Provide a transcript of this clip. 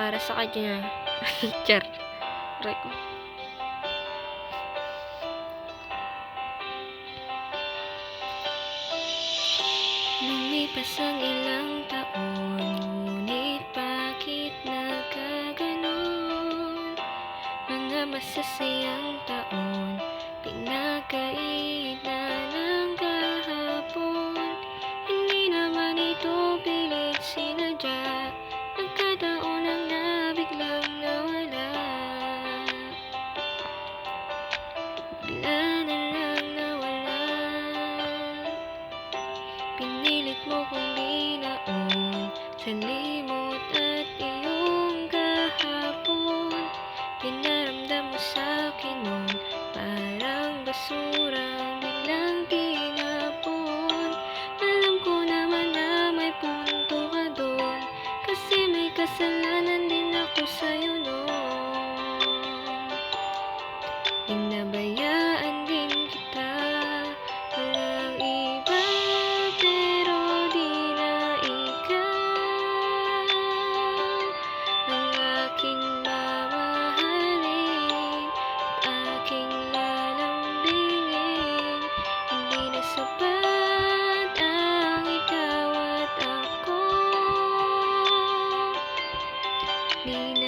para sa kanya. Char. Aray ko. Lumipas ang ilang taon, ngunit bakit nagkaganon? Mga masasayang taon, pinagkainan ng kahapon. Hindi naman ito pilit sinadya, nagkataon lang na biglang nawala. Bigla na lang nawala. Pinilit mo kong binaon sa limot at iyong kahapon. Pinaramdam mo sa'kin nun, parang basurang biglang tinapon. Alam ko naman na may punto ka dun, kasi may kasalanan din ako sa'yo nun. Pinabayaan din kita, walang iba pero di na ikaw ang aking mamahalin at aking lalambingin. Hindi na sapat ang ikaw at ako, di na